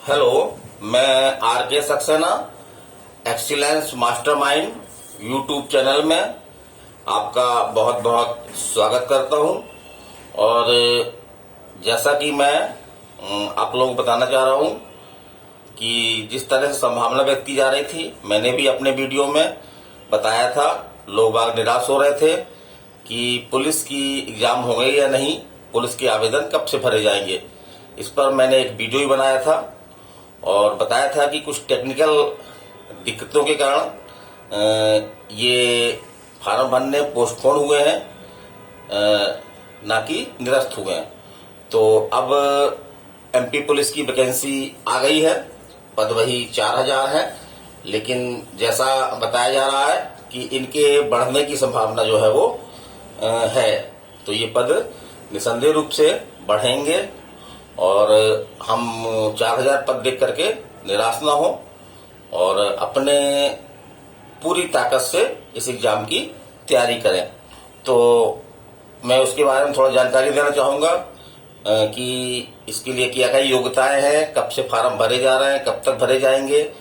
Hello, मैं are के Saxena excellence mastermind YouTube channel में आपका बहुत बहुत स्वागत करता हूं। और जैसा कि मैं आप लोगों को बताना चाह रहा हूं कि जिस तरह से संभावना व्यक्त की जा रही थी, मैंने भी अपने वीडियो में बताया था। लोग बाग निराश हो रहे थे कि पुलिस की एग्जाम हो गई या नहीं, पुलिस के आवेदन कब से भरे जाएंगे। इस पर मैंने एक वीडियो ही बनाया था और बताया था कि कुछ टेक्निकल दिक्कतों के कारण ये फार्म भरने पोस्टपोन हुए हैं, ना कि निरस्त हुए हैं। तो अब एमपी पुलिस की वैकेंसी आ गई है, पद वही 4000 है, लेकिन जैसा बताया जा रहा है कि इनके बढ़ने की संभावना जो है वो है। तो ये पद निसंदेह रूप से बढ़ेंगे और हम 4000 पद देख करके निराश ना हो और अपने पूरी ताकत से इस एग्जाम की तैयारी करें। तो मैं उसके बारे में थोड़ा जानकारी देना चाहूंगा कि इसके लिए क्या क्या योग्यताएं हैं, कब से फार्म भरे जा रहे हैं, कब तक भरे जाएंगे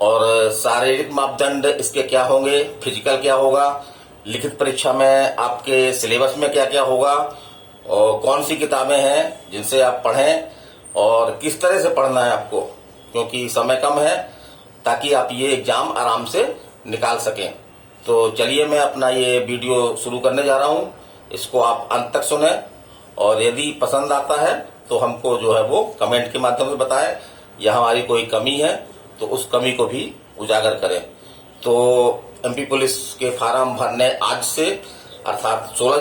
और शारीरिक मापदंड इसके क्या होंगे, फिजिकल क्या होगा, लिखित परीक्षा में आपके सिलेबस में क्या क्या होगा और कौन सी किताबें हैं जिनसे आप पढ़ें और किस तरह से पढ़ना है आपको, क्योंकि समय कम है, ताकि आप ये एग्जाम आराम से निकाल सकें। तो चलिए मैं अपना ये वीडियो शुरू करने जा रहा हूँ। इसको आप अंत तक सुने और यदि पसंद आता है तो हमको जो है वो कमेंट के माध्यम से बताएं, या हमारी कोई कमी है तो उस कमी को भी उजागर करें। तो एमपी पुलिस के फार्म भरने आज से अर्थात 16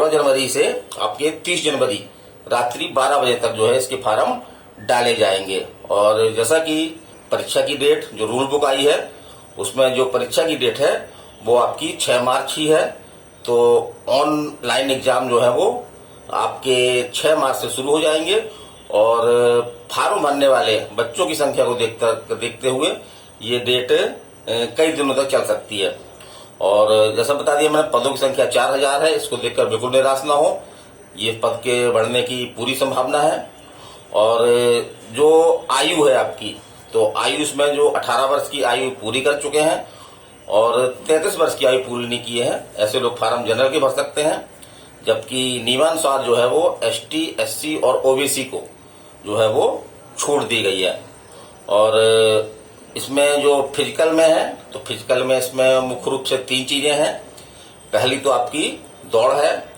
जनवरी से आपके 30 जनवरी रात्रि 12 बजे तक जो है इसके फार्म डाले जाएंगे। और जैसा कि परीक्षा की डेट जो रूल बुक आई है उसमें जो परीक्षा की डेट है वो आपकी 6 मार्च ही है। तो ऑनलाइन एग्जाम जो है वो आपके 6 मार्च से शुरू हो जाएंगे और फार्म भरने वाले बच्चों की संख्या को देखते हुए ये डेट कई दिनों तक चल सकती है। और जैसा बता दिया मैंने, पदों की संख्या 4000 है, इसको देखकर बिल्कुल निराश ना हो, ये पद के बढ़ने की पूरी संभावना है। और जो आयु है आपकी, तो आयु इसमें जो 18 वर्ष की आयु पूरी कर चुके हैं और 33 वर्ष की आयु पूरी नहीं किए हैं, ऐसे लोग फार्म जनरल के भर सकते हैं। जबकि नियमानुसार जो है वो एसटी, एससी और ओबीसी को जो है वो छूट दी गई है। और इसमें जो फिजिकल में है, तो फिजिकल में इसमें मुख्य रूप से 3 चीजें हैं। पहली तो आपकी दौड़ है,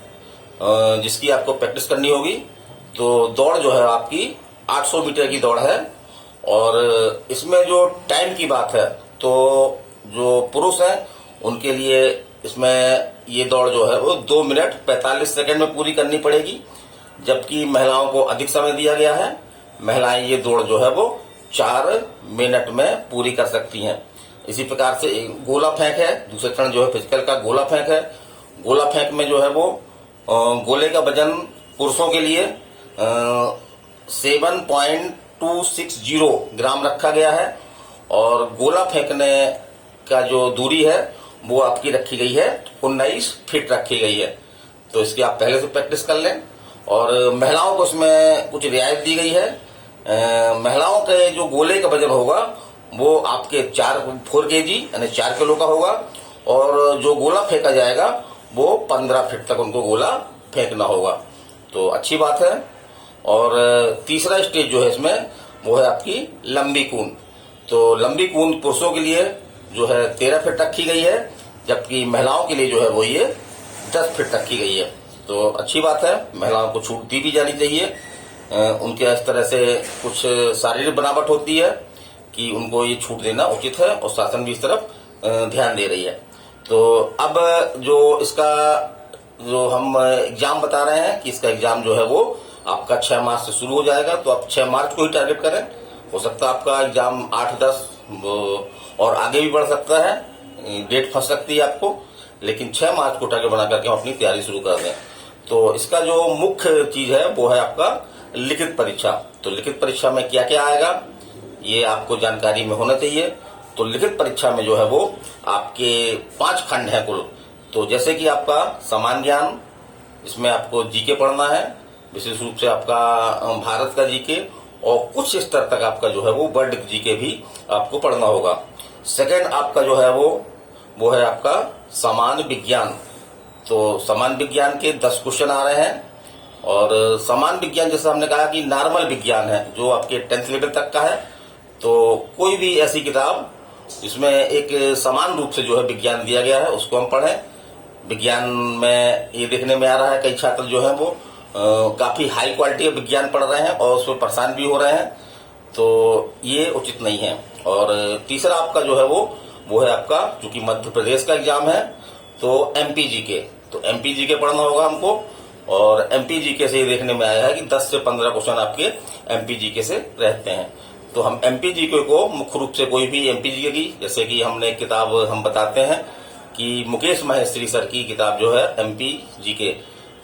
जिसकी आपको प्रैक्टिस करनी होगी। तो दौड़ जो है आपकी 800 मीटर की दौड़ है। और इसमें जो टाइम की बात है, तो जो पुरुष हैं उनके लिए इसमें ये दौड़ जो है वो 2 मिनट 45 सेकंड में पूरी करनी पड़ेगी, जबकि महिलाओं को अधिक समय दिया गया है। महिलाएं ये दौड़ जो है वो 4 मिनट में पूरी कर सकती हैं। इसी प्रकार से गोला फेंक है, दूसरा चरण जो है फिजिकल का गोला फेंक है। गोला फेंक में जो है वो गोले का वजन पुरुषों के लिए 7.260 ग्राम रखा गया है और गोला फेंकने का जो दूरी है वो आपकी रखी गई है 19 फीट रखी गई है। तो इसकी आप पहले से प्रैक्टिस कर लें। और महिलाओं को इसमें कुछ रियायत दी गई है। महिलाओं के जो गोले का वजन होगा वो आपके 4 केजी यानी 4 किलो का होगा और जो गोला फेंका जाएगा वो 15 फीट तक उनको गोला फेंकना होगा। तो अच्छी बात है। और तीसरा स्टेज जो है इसमें वो है आपकी लंबी कूद। तो लंबी कूद पुरुषों के लिए जो है 13 फीट रखी गई है, जबकि महिलाओं के लिए जो है वो ये 10 फीट रखी गई है। तो अच्छी बात है, महिलाओं को छूट दी भी जानी चाहिए। उनके इस तरह से कुछ शारीरिक बनावट होती है कि उनको ये छूट देना उचित है और शासन भी इस तरफ ध्यान दे रही है। तो अब जो इसका जो हम एग्जाम बता रहे हैं कि इसका एग्जाम जो है वो आपका 6 मार्च से शुरू हो जाएगा। तो आप 6 मार्च को ही टारगेट करें। हो सकता है आपका एग्जाम 8-10 और आगे भी बढ़ सकता है, डेट फंस सकती है आपको, लेकिन 6 मार्च को टारगेट बना करके हम अपनी तैयारी शुरू कर दें। तो इसका जो मुख्य चीज है वो है आपका लिखित परीक्षा। तो लिखित परीक्षा में क्या क्या आएगा ये आपको जानकारी में होना चाहिए। तो लिखित परीक्षा में जो है वो आपके 5 खंड हैं कुल। तो जैसे कि आपका सामान्य ज्ञान, इसमें आपको जीके पढ़ना है, विशेष रूप से आपका भारत का जीके और कुछ स्तर तक आपका जो है वो वर्ल्ड जीके भी आपको पढ़ना होगा। सेकंड आपका जो है वो है आपका सामान्य विज्ञान। तो सामान्य विज्ञान के 10 क्वेश्चन आ रहे हैं और सामान्य विज्ञान जैसे हमने कहा कि नॉर्मल विज्ञान है जो आपके 10th लेवल तक का है। तो कोई भी ऐसी किताब इसमें एक समान रूप से जो है विज्ञान दिया गया है उसको हम पढ़ें। विज्ञान में ये देखने में आ रहा है कई छात्र जो है वो काफी हाई क्वालिटी का विज्ञान पढ़ रहे हैं और उसमें परेशान भी हो रहे हैं, तो ये उचित नहीं है। और तीसरा आपका जो है वो है आपका, चूंकि मध्य प्रदेश का एग्जाम है तो एमपी जीके, तो एमपी जीके पढ़ना होगा हमको। और एमपी जीके से ये देखने में आया है कि 10 से 15 क्वेश्चन आपके एमपी जीके से रहते हैं। तो हम एमपी जीके को मुख्य रूप से कोई भी एमपी जीके की, जैसे कि हमने किताब हम बताते हैं कि मुकेश महेश्वरी सर की किताब जो है एमपी जीके,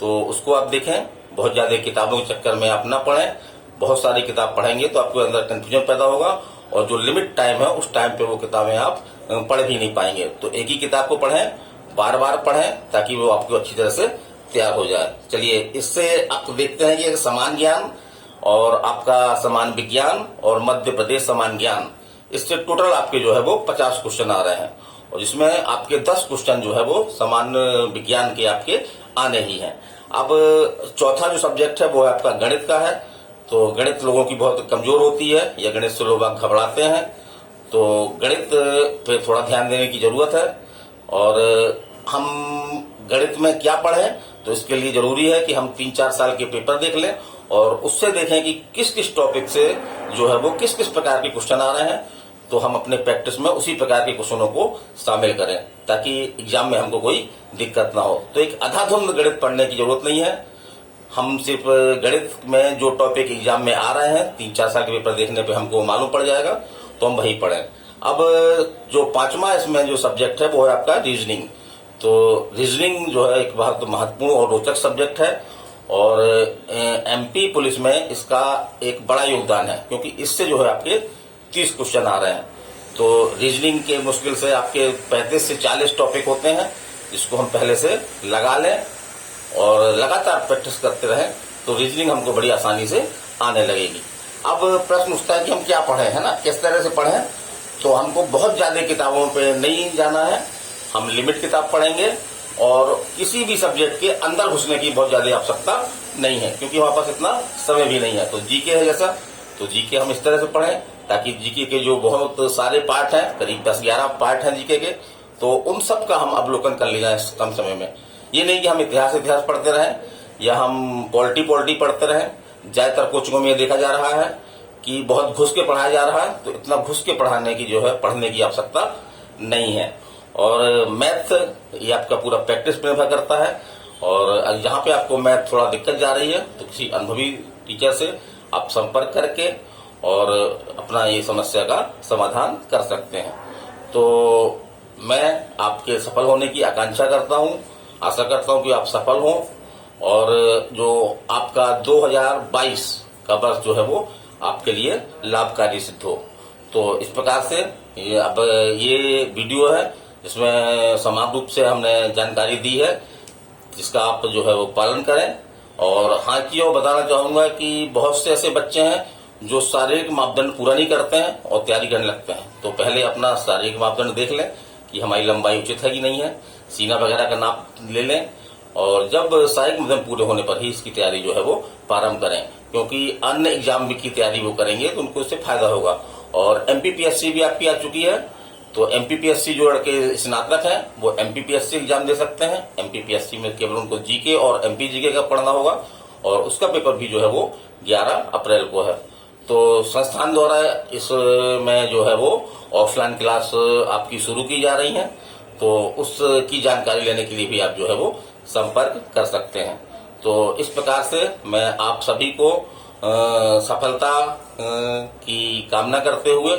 तो उसको आप देखें। बहुत ज्यादा किताबों के चक्कर में आप ना पढ़ें, बहुत सारी किताब पढ़ेंगे तो आपके अंदर कंफ्यूजन पैदा होगा और जो लिमिट टाइम है उस टाइम पे वो किताबें आप पढ़ भी नहीं पाएंगे। तो एक ही किताब को पढ़ें, बार बार पढ़ें ताकि वो आपको अच्छी तरह से तैयार हो जाए। चलिए इससे आप देखते हैं कि समान ज्ञान और आपका समान विज्ञान और मध्य प्रदेश समान ज्ञान, इससे टोटल आपके जो है वो 50 क्वेश्चन आ रहे हैं और जिसमें आपके 10 क्वेश्चन जो है वो सामान्य विज्ञान के आपके आने ही हैं। अब चौथा जो सब्जेक्ट है वो है आपका गणित का है। तो गणित लोगों की बहुत कमजोर होती है या गणित से लोग घबराते हैं, तो गणित पे थोड़ा ध्यान देने की जरूरत है। और हम गणित में क्या पढ़ें, तो इसके लिए जरूरी है कि हम 3-4 साल के पेपर देख लें और उससे देखें कि किस किस टॉपिक से जो है वो किस किस प्रकार के क्वेश्चन आ रहे हैं, तो हम अपने प्रैक्टिस में उसी प्रकार के क्वेश्चनों को शामिल करें ताकि एग्जाम में हमको कोई दिक्कत ना हो। तो एक अंधाधुंध गणित पढ़ने की जरूरत नहीं है। हम सिर्फ गणित में जो टॉपिक एग्जाम में आ रहे हैं 3-4 साल के पेपर देखने पे हमको मालूम पड़ जाएगा, तो हम वही पढ़ें। अब जो 5वां इसमें जो सब्जेक्ट है वो है आपका रीजनिंग। तो रीजनिंग जो है एक बहुत महत्वपूर्ण और रोचक सब्जेक्ट है और एमपी पुलिस में इसका एक बड़ा योगदान है क्योंकि इससे जो है आपके 30 क्वेश्चन आ रहे हैं। तो रीजनिंग के मुश्किल से आपके 35 से 40 टॉपिक होते हैं, जिसको हम पहले से लगा लें और लगातार प्रैक्टिस करते रहें तो रीजनिंग हमको बड़ी आसानी से आने लगेगी। अब प्रश्न उठता है कि हम क्या पढ़ें, है ना, किस तरह से पढ़ें। तो हमको बहुत ज्यादा किताबों पे नहीं जाना है, हम लिमिट किताब पढ़ेंगे और किसी भी सब्जेक्ट के अंदर घुसने की बहुत ज्यादा आवश्यकता नहीं है क्योंकि हमारे पास इतना समय भी नहीं है। तो जीके है जैसा, तो जीके हम इस तरह से पढ़ें ताकि जीके के जो बहुत सारे पार्ट हैं, करीब 10-11 पार्ट हैं जीके के, तो उन सब का हम अवलोकन कर ले जाए कम समय में। ये नहीं कि हम इतिहास पढ़ते रहें या हम पॉलिटी पढ़ते रहें। ज्यादातर कोचिंगों में ये देखा जा रहा है कि बहुत घुस के पढ़ाया जा रहा है, तो इतना घुस के पढ़ाने की जो है पढ़ने की आवश्यकता नहीं है। और मैथ ये आपका पूरा प्रैक्टिस पर निर्भर करता है और जहाँ पे आपको मैथ थोड़ा दिक्कत जा रही है तो किसी अनुभवी टीचर से आप संपर्क करके और अपना ये समस्या का समाधान कर सकते हैं। तो मैं आपके सफल होने की आकांक्षा करता हूँ, आशा करता हूँ कि आप सफल हों और जो आपका 2022 का वर्ष जो है वो आपके लिए लाभकारी सिद्ध हो। तो इस प्रकार से अब ये वीडियो है जिसमें समान रूप से हमने जानकारी दी है, जिसका आप जो है वो पालन करें। और हाँ की और बताना चाहूंगा कि बहुत से ऐसे बच्चे हैं जो शारीरिक मापदंड पूरा नहीं करते हैं और तैयारी करने लगते हैं। तो पहले अपना शारीरिक मापदंड देख लें कि हमारी लंबाई उचित है कि नहीं है, सीना वगैरह का नाप ले लें और जब शारीरिक मापदंड पूरे होने पर ही इसकी तैयारी जो है वो प्रारंभ करें, क्योंकि अन्य एग्जाम की तैयारी वो करेंगे तो उनको इससे फायदा होगा। और एमपीपीएससी भी आपकी आ चुकी है, तो एमपीपीएससी जो लड़के स्नातक हैं वो एमपीपीएससी एग्जाम दे सकते हैं। एमपीपीएससी में केवल उनको जीके और एमपी जीके का पढ़ना होगा और उसका पेपर भी जो है वो 11 अप्रैल को है। तो संस्थान द्वारा इसमें जो है वो ऑफलाइन क्लास आपकी शुरू की जा रही है, तो उसकी जानकारी लेने के लिए भी आप जो है वो संपर्क कर सकते हैं। तो इस प्रकार से मैं आप सभी को सफलता की कामना करते हुए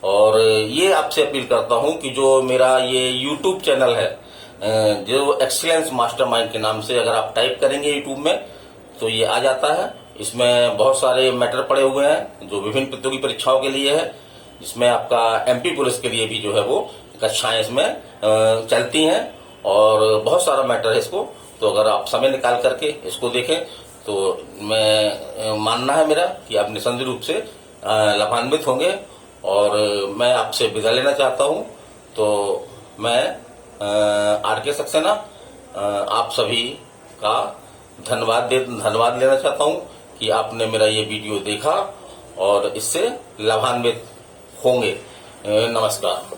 और ये आपसे अपील करता हूं कि जो मेरा ये YouTube चैनल है, जो एक्सीलेंस मास्टरमाइंड के नाम से अगर आप टाइप करेंगे YouTube में तो ये आ जाता है। इसमें बहुत सारे मैटर पड़े हुए हैं जो विभिन्न प्रतियोगी परीक्षाओं के लिए है, जिसमें आपका एमपी पुलिस के लिए भी जो है वो कक्षाएं इसमें चलती हैं और बहुत सारा मैटर है इसको। तो अगर आप समय निकाल करके इसको देखें तो मैं मानना है मेरा कि आप निसंदेह रूप से लाभान्वित होंगे। और मैं आपसे विदा लेना चाहता हूं। तो मैं आरके सक्सेना आप सभी का धन्यवाद लेना चाहता हूं कि आपने मेरा ये वीडियो देखा और इससे लाभान्वित होंगे। नमस्कार।